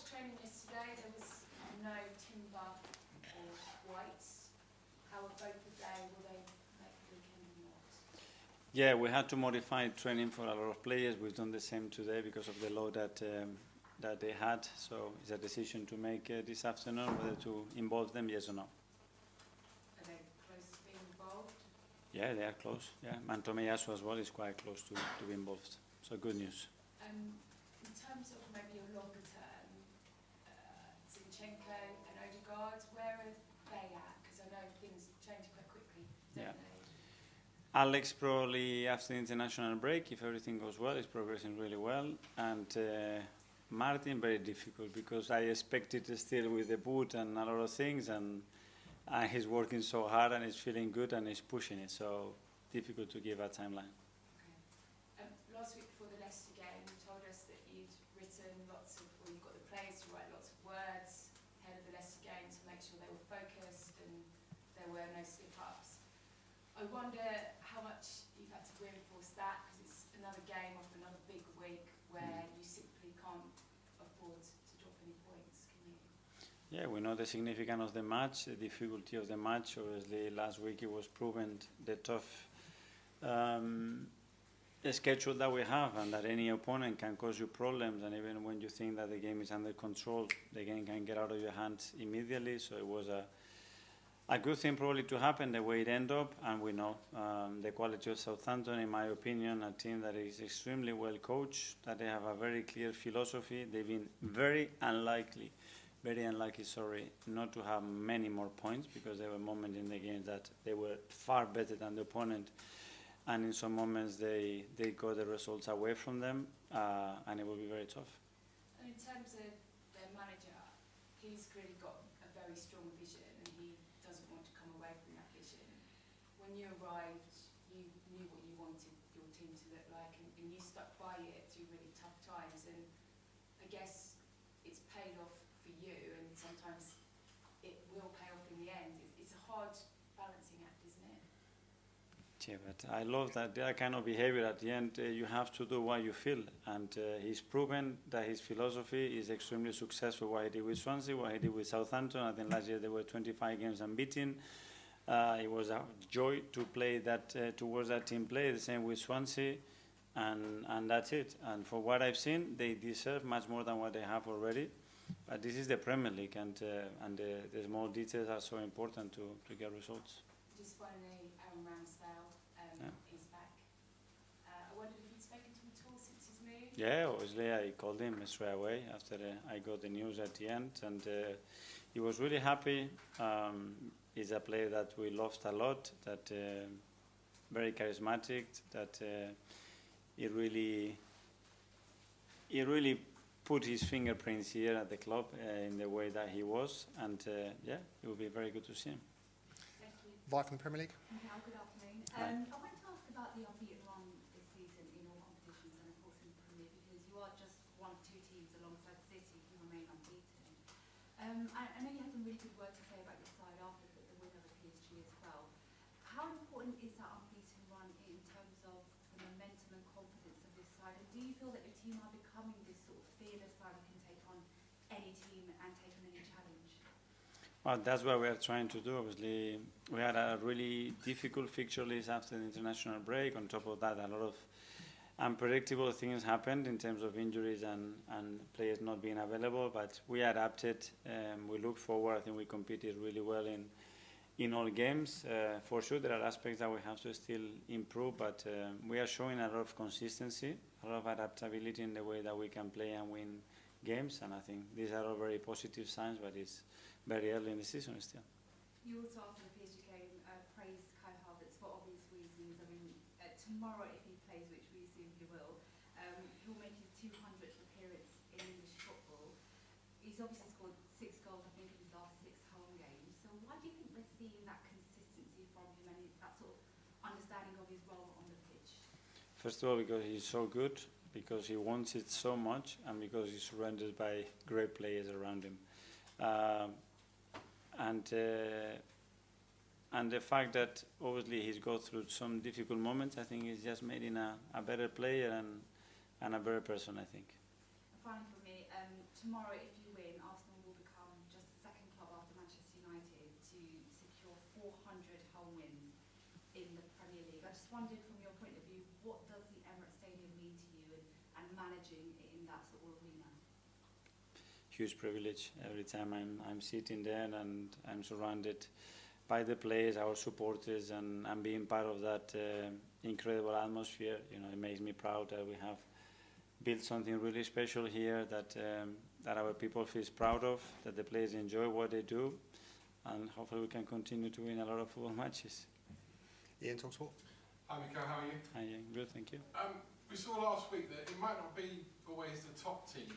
watched training yesterday. There was no Timber or Whites. How are both today? Will they make the weekend or not? Yeah, we had to modify training for a lot of players. We've done the same today because of the load that they had. So it's a decision to make this afternoon whether to involve them, yes or no. Are they close to being involved? Yeah, they are close. Yeah, and Tomiyasu as well is quite close to be involved. So good news. In terms of maybe a longer term, Zinchenko and Odegaard, where are they at? Because I know things change quite quickly, don't they? Alex probably after the international break, if everything goes well, is progressing really well. And Martin, very difficult because I expected to still with the boot and a lot of things, and he's working so hard and he's feeling good and he's pushing it. So difficult to give a timeline. Okay. Last week before the Leicester game, you told us that you'd written lots of, or you've got the players to write lots of words ahead of the Leicester game to make sure they were focused and there were no slip-ups. I wonder how much you've had to reinforce that, because it's another game after another big week where you simply can't afford to drop any points, can you? Yeah, we know the significance of the match, the difficulty of the match. Obviously, last week it was proven the tough schedule that we have, and that any opponent can cause you problems. And even when you think that the game is under control, the game can get out of your hands immediately. So it was a good thing probably to happen the way it ended up. And we know the quality of Southampton, in my opinion, a team that is extremely well coached, that they have a very clear philosophy. They've been very unlikely, not to have many more points, because there were moments in the game that they were far better than the opponent. And in some moments they got the results away from them, and it will be very tough. And in terms of their manager, he's clearly got a very strong vision and he doesn't want to come away from that vision. When you arrived, you knew what you wanted your team to look like, and you stuck by it through really tough times, and I guess it's paid off for you, and sometimes it will pay off in the end. It's a hard balancing act, isn't it? Yeah, but I love that kind of behavior. At the end, you have to do what you feel, and he's proven that his philosophy is extremely successful. What he did with Swansea, what he did with Southampton. I think last year there were 25 games unbeaten. It was a joy to play that towards that team play. The same with Swansea, and that's it. And for what I've seen, they deserve much more than what they have already. But this is the Premier League, and the small details are so important to get results. Just finally, Ramsdale is back. I wondered if you'd spoken to him at all since his move? Yeah, obviously I called him straight away after I got the news at the end, and he was really happy. He's a player that we loved a lot, that very charismatic, that he really put his fingerprints here at the club in the way that he was, and yeah, it will be very good to see him. Thank you. Vi from the Premier League. Yeah, good afternoon. Hi. I wanted to ask about the unbeaten run this season in all competitions, and of course in the Premier League, because you are just one of two teams alongside City who remain unbeaten. I know you had some really good words to say about your side after the win over PSG as well. How important is that unbeaten run in terms of the momentum and confidence of this side? And do you feel that your team are becoming this sort of fearless side who can take on any team and take on any challenge? Well, that's what we are trying to do. Obviously, we had a really difficult fixture list after the international break. On top of that, a lot of unpredictable things happened in terms of injuries and players not being available. But we adapted. We look forward. I think we competed really well in all games. For sure, there are aspects that we have to still improve, but we are showing a lot of consistency, a lot of adaptability in the way that we can play and win games. And I think these are all very positive signs, but it's very early in the season still. You also, after the PSG game, praised Kai Havertz for obvious reasons. I mean, tomorrow, if he plays, which we assume he will, he'll make his 200th appearance in English football. He's obviously scored 6 goals, I think, in his last 6 home games. So why do you think we're seeing that consistency from him and that sort of understanding of his role on the pitch? First of all, because he's so good, because he wants it so much, and because he's surrounded by great players around him. And the fact that obviously he's gone through some difficult moments, I think he's just made him a better player and a better person, I think. Finally for me, tomorrow if you win, wondered from your point of view, what does the Emirates Stadium mean to you and managing in that sort of arena? Huge privilege. Every time I'm sitting there and I'm surrounded by the players, our supporters, and being part of that incredible atmosphere. You know, it makes me proud that we have built something really special here, that our people feel proud of, that the players enjoy what they do, and hopefully we can continue to win a lot of football matches. Ian, Talksport. Hi Mikel, how are you? Hi, Ian. Good, thank you. We saw last week that it might not be always the top teams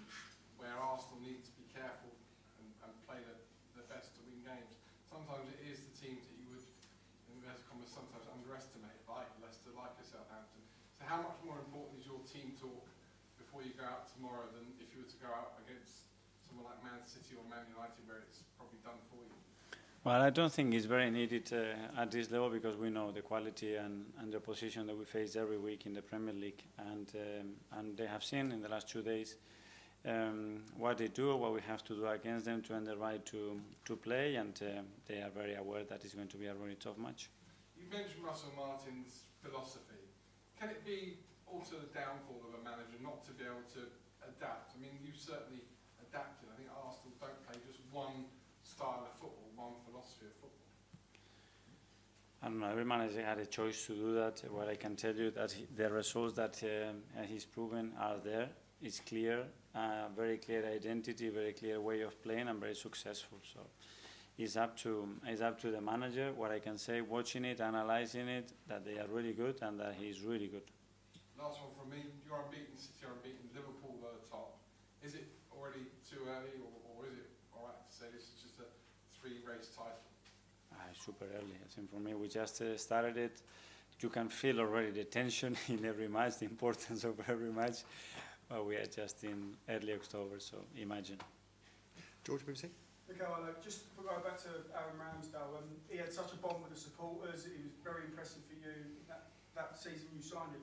where Arsenal need to be careful and play the best to win games. Sometimes it is the teams that you would, in inverted commas, sometimes underestimate, like Leicester, like a Southampton. So how much more important is your team talk before you go out tomorrow than if you were to go out against someone like Man City or Man United, where it's probably done for you? Well, I don't think it's very needed at this level, because we know the quality and the opposition that we face every week in the Premier League, and they have seen in the last 2 days what they do, what we have to do against them to earn the right to play, and they are very aware that it's going to be a really tough match. You mentioned Russell Martin's philosophy. Can it be also the downfall of a manager not to be able to adapt? I mean, you certainly adapted. I think Arsenal don't play just one style of football, one philosophy of football. I don't know, every manager had a choice to do that. What I can tell you that the results that he's proven are there. It's clear, very clear identity, very clear way of playing, and very successful. So it's up to the manager. What I can say, watching it, analyzing it, that they are really good and that he's really good. Last one from me. You're unbeaten, City are unbeaten, Liverpool are the top. Is it already too early, or is it all right to say this is just a 3-race title? Super early. I think for me, we just started it. You can feel already the tension in every match, the importance of every match. But we are just in early October, so imagine. George, BBC. Mikel, just to go back to Aaron Ramsdale, he had such a bond with the supporters. It was very impressive for you that season you signed him.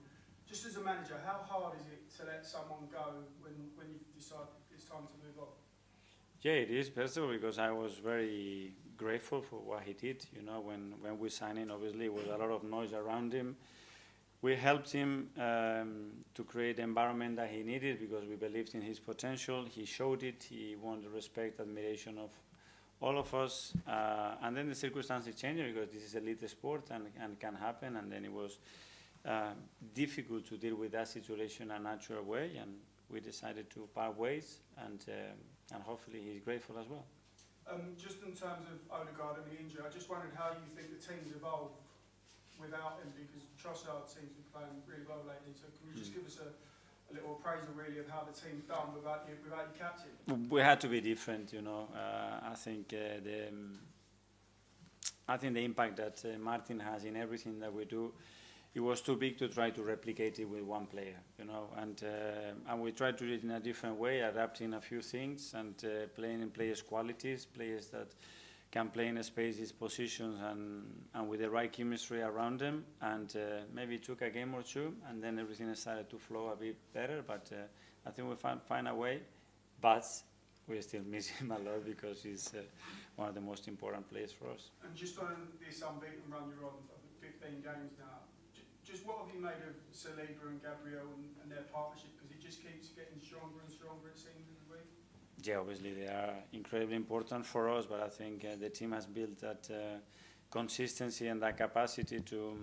Just as a manager, how hard is it to let someone go when you decide it's time to move on? Yeah, it is, first of all, because I was very grateful for what he did. You know, when we signed him, obviously, there was a lot of noise around him. We helped him to create the environment that he needed, because we believed in his potential. He showed it. He won the respect, admiration of all of us. And then the circumstances changed, because this is elite sport and can happen. And then it was difficult to deal with that situation in a natural way. And we decided to part ways. And hopefully he's grateful as well. Just in terms of Odegaard and the injury, I just wondered how you think the team's evolved without him, because Trossard seems to be playing really well lately. So can you just give us a little appraisal really of how the team's done without your captain? We had to be different, you know. I think the impact that Martin has in everything that we do, it was too big to try to replicate it with one player, you know. And we tried to do it in a different way, adapting a few things and playing in players' qualities, players that can play in spaces, positions, and with the right chemistry around them. And maybe it took a game or two, and then everything started to flow a bit better. But I think we find a way. But we still miss him a lot, because he's one of the most important players for us. And just on this unbeaten run you're on, I think 15 games now, just what have you made of Saliba and Gabriel and their partnership? Because it just keeps getting stronger and stronger, it seems, every week. Yeah, obviously they are incredibly important for us, but I think the team has built that consistency and that capacity to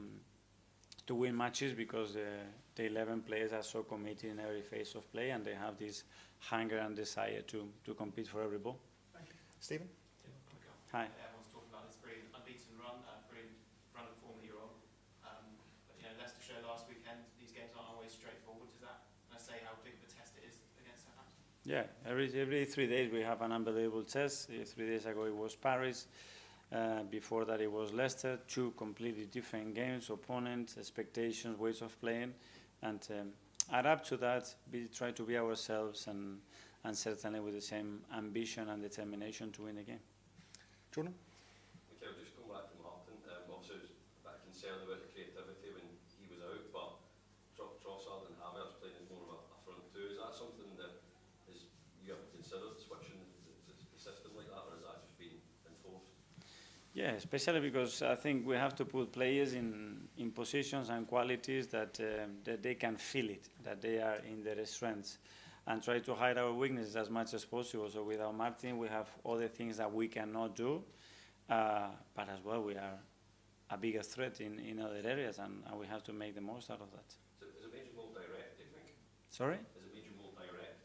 win matches, because the 11 players are so committed in every phase of play, and they have this hunger and desire to compete for every ball. Thank you. Stephen. Hi. Everyone's talking about this brilliant unbeaten run, brilliant run of form that you're on. But you know, Leicester showed last weekend, these games aren't always straightforward. Does that say how big of a test it is against Southampton? Yeah, every 3 days we have an unbelievable test. 3 days ago it was Paris. Before that it was Leicester. 2 completely different games, opponents, expectations, ways of playing. And adapt to that, try to be ourselves, and certainly with the same ambition and determination to win the game. Jordan. Mikel, just going back to Martin, obviously there was a bit of concern about the creativity when he was out, but Trossard and Havertz playing as more of a front two. Is that something that you have considered switching the system like that, or has that just been enforced? Yeah, especially because I think we have to put players in positions and qualities that they can feel it, that they are in their strengths, and try to hide our weaknesses as much as possible. So without Martin, we have other things that we cannot do, but as well we are a bigger threat in other areas, and we have to make the most out of that. So has it made you more direct, do you think? Sorry? Has it made you more direct?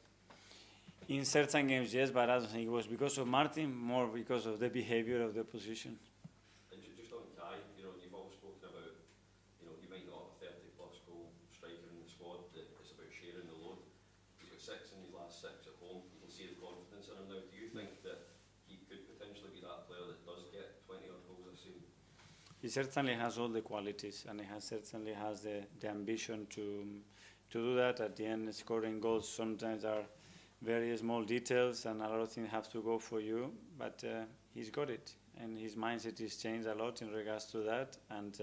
In certain games, yes, but I don't think it was because of Martin, more because of the behavior of the position. And just on Kai, you know, you've always spoken about, you know, you might not have a 30-plus goal striker in the squad, that it's about sharing the load. He's got 6 in his last 6 at home. You can see the confidence in him now. Do you think that he could potentially be that player that does get 20-odd goals a season? He certainly has all the qualities, and he certainly has the ambition to do that. At the end, scoring goals sometimes are very small details, and a lot of things have to go for you, but he's got it, and his mindset has changed a lot in regards to that, and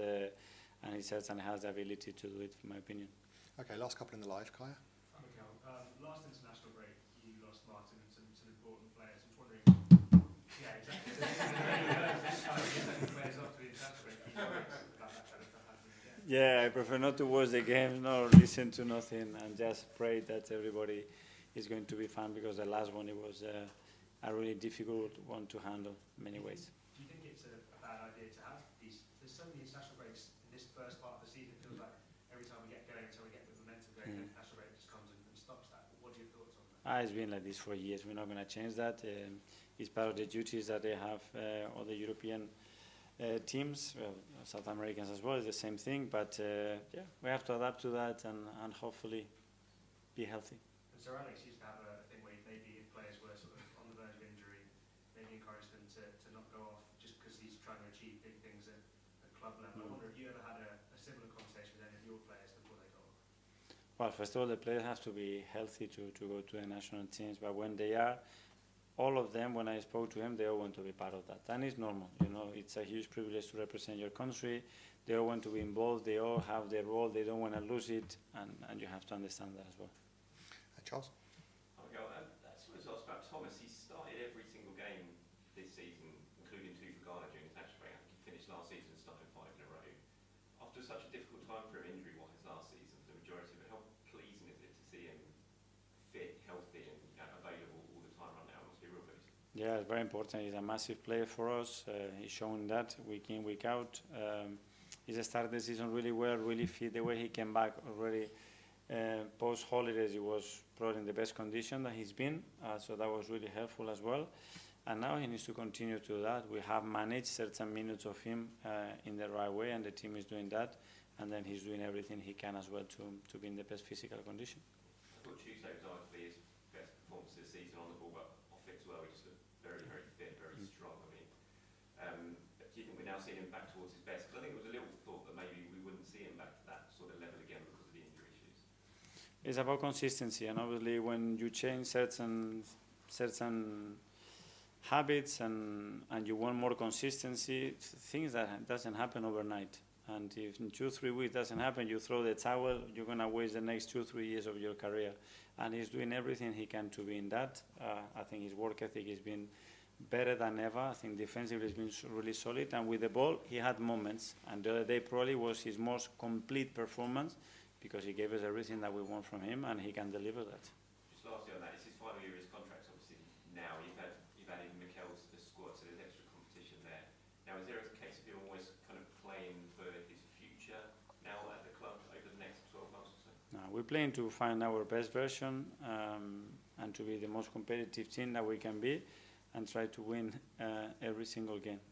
he certainly has the ability to do it, in my opinion. Okay, last couple in the live, Kaya. Mikel, last international break, you lost Martin and some important players. I was wondering, yeah, exactly. Players after the international break, you know, about that kind of stuff happening again. Yeah, I prefer not to watch the games, nor listen to nothing, and just pray that everybody is going to be fine, because the last one, it was a really difficult one to handle in many ways. Do you think it's a bad idea to have these? There's so many international breaks in this first part of the season. It feels like every time we get going, until we get the momentum going, the international break just comes and stops that. What are your thoughts on that? It's been like this for years. We're not going to change that. It's part of the duties that they have, all the European teams, South Americans as well, is the same thing. But yeah, we have to adapt to that and hopefully be healthy. Sir Alex used to have a thing where maybe if players were sort of on the verge of injury, maybe encourage them to not go off just because he's trying to achieve big things at club level. I wonder if you ever had a similar conversation with any of your players before they go off? Well, first of all, the players have to be healthy to go to the national teams, but when they are, all of them, when I spoke to him, they all want to be part of that. And it's normal, you know, it's a huge privilege to represent your country. They all want to be involved, they all have their role, they don't want to lose it, and you have to understand that as well. Charles? I suppose I was about Thomas. He started every single game this season, including 2 for Ghana during his national break. He finished last season and started 5 in a row. After such a difficult time for him injury-wise last season, for the majority of it, how pleasing is it to see him fit, healthy, and available all the time right now? It must be a real boost. Yeah, it's very important. He's a massive player for us. He's shown that week in, week out. He's started the season really well, really fit. The way he came back already post-holidays, he was probably in the best condition that he's been, so that was really helpful as well. And now he needs to continue to do that. We have managed certain minutes of him in the right way, and the team is doing that, and then he's doing everything he can as well to be in the best physical condition. I thought Tuesday was arguably his best performance this season on the ball, but off it as well. He just looked very, very fit, very strong. I mean, do you think we're now seeing him back towards his best? Because I think it was a little thought that maybe we wouldn't see him back to that sort of level again because of the injury issues. It's about consistency, and obviously when you change certain habits and you want more consistency, things that doesn't happen overnight. And if in 2-3 weeks doesn't happen, you throw the towel, you're going to waste the next 2-3 years of your career. And he's doing everything he can to be in that. I think his work ethic has been better than ever. I think defensively he's been really solid. And with the ball, he had moments. And the other day probably was his most complete performance, because he gave us everything that we want from him, and he can deliver that. Just lastly on that, it's his final year of his contract, obviously. Now you've added Mikel to the squad, so there's extra competition there. Now, is there a case of him always kind of playing for his future now at the club over the next 12 months or so? No, we're playing to find our best version and to be the most competitive team that we can be, and try to win every single game.